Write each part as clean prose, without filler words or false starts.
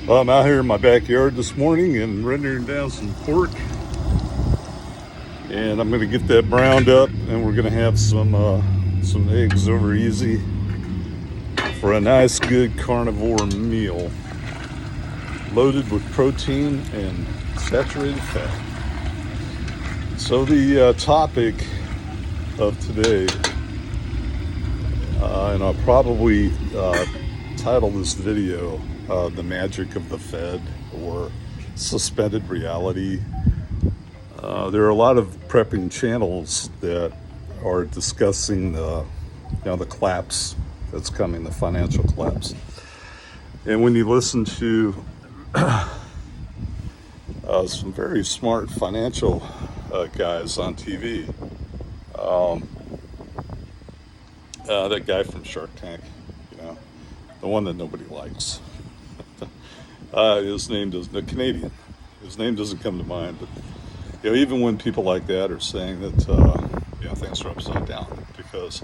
Well, I'm out here in my backyard this morning and rendering down some pork, and I'm going to get that browned up, and we're going to have some eggs over easy for a nice, good carnivore meal, loaded with protein and saturated fat. So the topic of today, and I'll probably title this video "The Magic of the Fed" or "Suspended Reality." There are a lot of prepping channels that are discussing the collapse that's coming, the financial collapse. And when you listen to some very smart financial guys on TV, that guy from Shark Tank, the one that nobody likes, his name doesn't, the Canadian, his name doesn't come to mind, but even when people like that are saying that things are upside down, because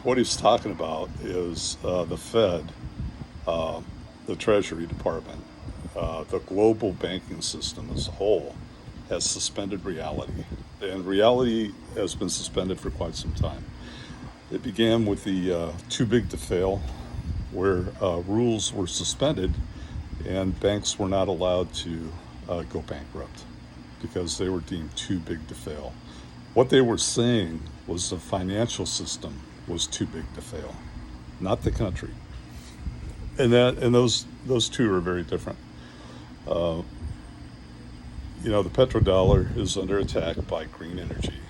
what he's talking about is the Fed, the Treasury Department, the global banking system as a whole has suspended reality, and reality has been suspended for quite some time. It began with the too big to fail, where rules were suspended and banks were not allowed to go bankrupt because they were deemed too big to fail. What they were saying was the financial system was too big to fail, not the country. And those two are very different. The petrodollar is under attack by green energy.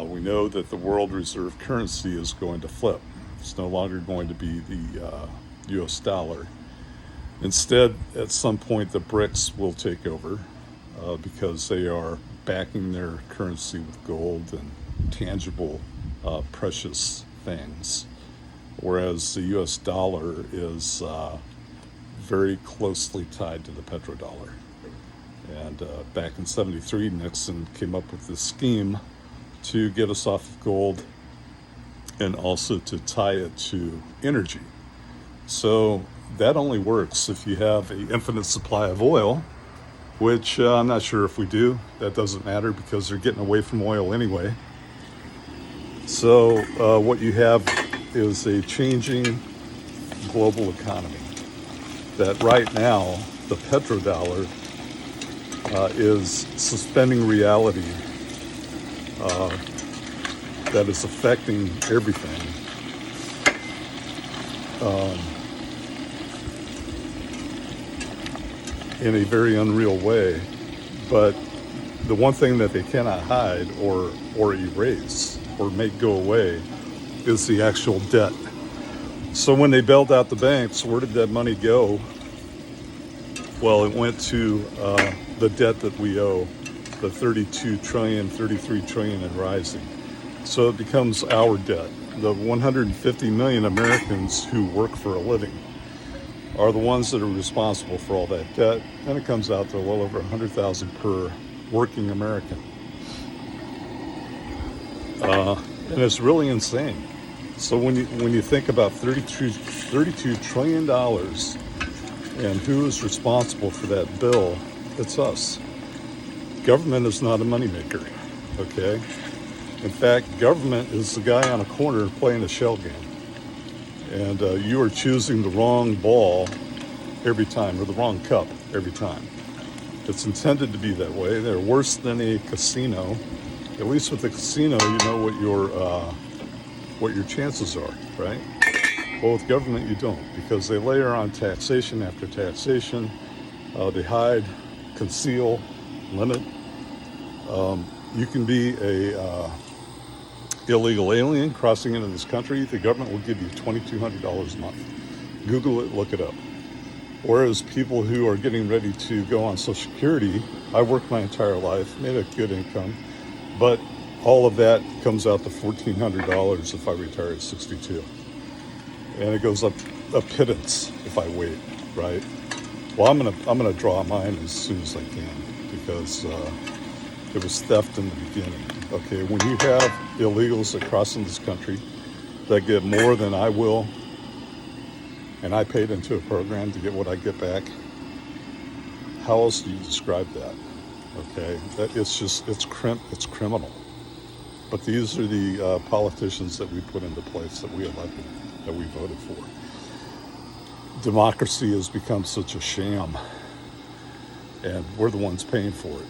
We know that the world reserve currency is going to flip. It's no longer going to be the US dollar. Instead, at some point, the BRICS will take over because they are backing their currency with gold and tangible, precious things, whereas the US dollar is very closely tied to the petrodollar. And back in '73, Nixon came up with this scheme to get us off of gold and also to tie it to energy. So that only works if you have an infinite supply of oil, which I'm not sure if we do. That doesn't matter because they're getting away from oil anyway. So what you have is a changing global economy that right now the petrodollar is suspending reality that is affecting everything. In a very unreal way, but the one thing that they cannot hide or erase or make go away is the actual debt. So when they bailed out the banks, where did that money go? Well, it went to the debt that we owe, the 32 trillion, 33 trillion and rising. So it becomes our debt. The 150 million Americans who work for a living are the ones that are responsible for all that debt, and it comes out to well over 100,000 per working American. And it's really insane. So when you think about $32 trillion and who is responsible for that bill, it's us. Government is not a moneymaker, okay? In fact, government is the guy on a corner playing a shell game. And you are choosing the wrong ball every time, or the wrong cup every time. It's intended to be that way. They're worse than a casino. At least with the casino, you know what your chances are, right? Well, with government, you don't, because they layer on taxation after taxation. They hide, conceal, limit. You can be a illegal alien crossing into this country. The government will give you $2,200 a month. Google it, look it up. Whereas people who are getting ready to go on Social Security, I worked my entire life, made a good income, but all of that comes out to $1,400 if I retire at 62. And it goes up a pittance if I wait, right? Well, I'm gonna draw mine as soon as I can, because it was theft in the beginning. Okay, when you have illegals that cross in this country that get more than I will and I paid into a program to get what I get back. How else do you describe that? Okay, that it's criminal. But these are the politicians that we put into place, that we elected, that we voted for. Democracy has become such a sham, and we're the ones paying for it.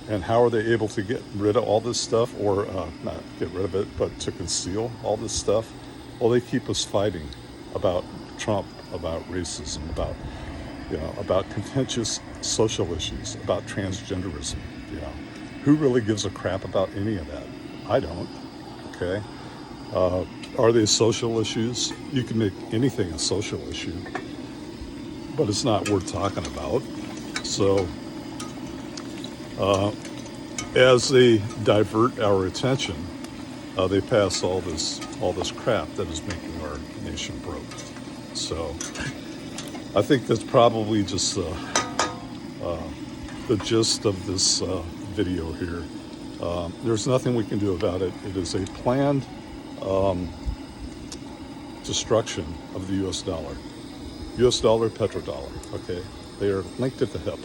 And how are they able to get rid of all this stuff, or not get rid of it, but to conceal all this stuff? Well, they keep us fighting about Trump, about racism, about contentious social issues, about transgenderism. Who really gives a crap about any of that? I don't. Okay. Are they social issues? You can make anything a social issue, but it's not worth talking about. So, as they divert our attention, they pass all this crap that is making our nation broke. So, I think that's probably just the gist of this video here. There's nothing we can do about it. It is a planned destruction of the US dollar. US dollar, petrodollar, okay? They are linked at the hip.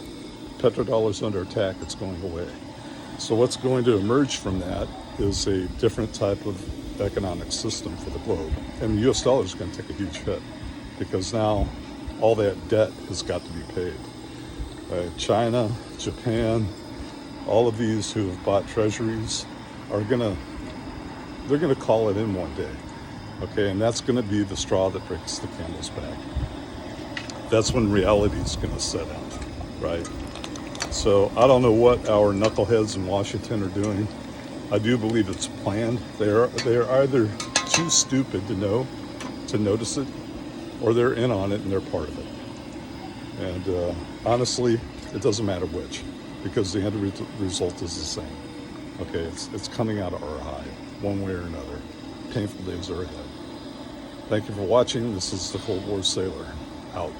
Petrodollar's under attack, it's going away. So what's going to emerge from that is a different type of economic system for the globe. And the US dollar is going to take a huge hit, because now all that debt has got to be paid. China, Japan, all of these who have bought treasuries they're gonna call it in one day, okay? And that's gonna be the straw that breaks the camel's back. That's when reality is gonna set out, right? So I don't know what our knuckleheads in Washington are doing. I do believe it's planned. They are either too stupid to notice it, or they're in on it and they're part of it. And honestly, it doesn't matter which, because the end result is the same. Okay, it's coming out of our eye, one way or another. Painful days are ahead. Thank you for watching. This is the Cold War Sailor, out.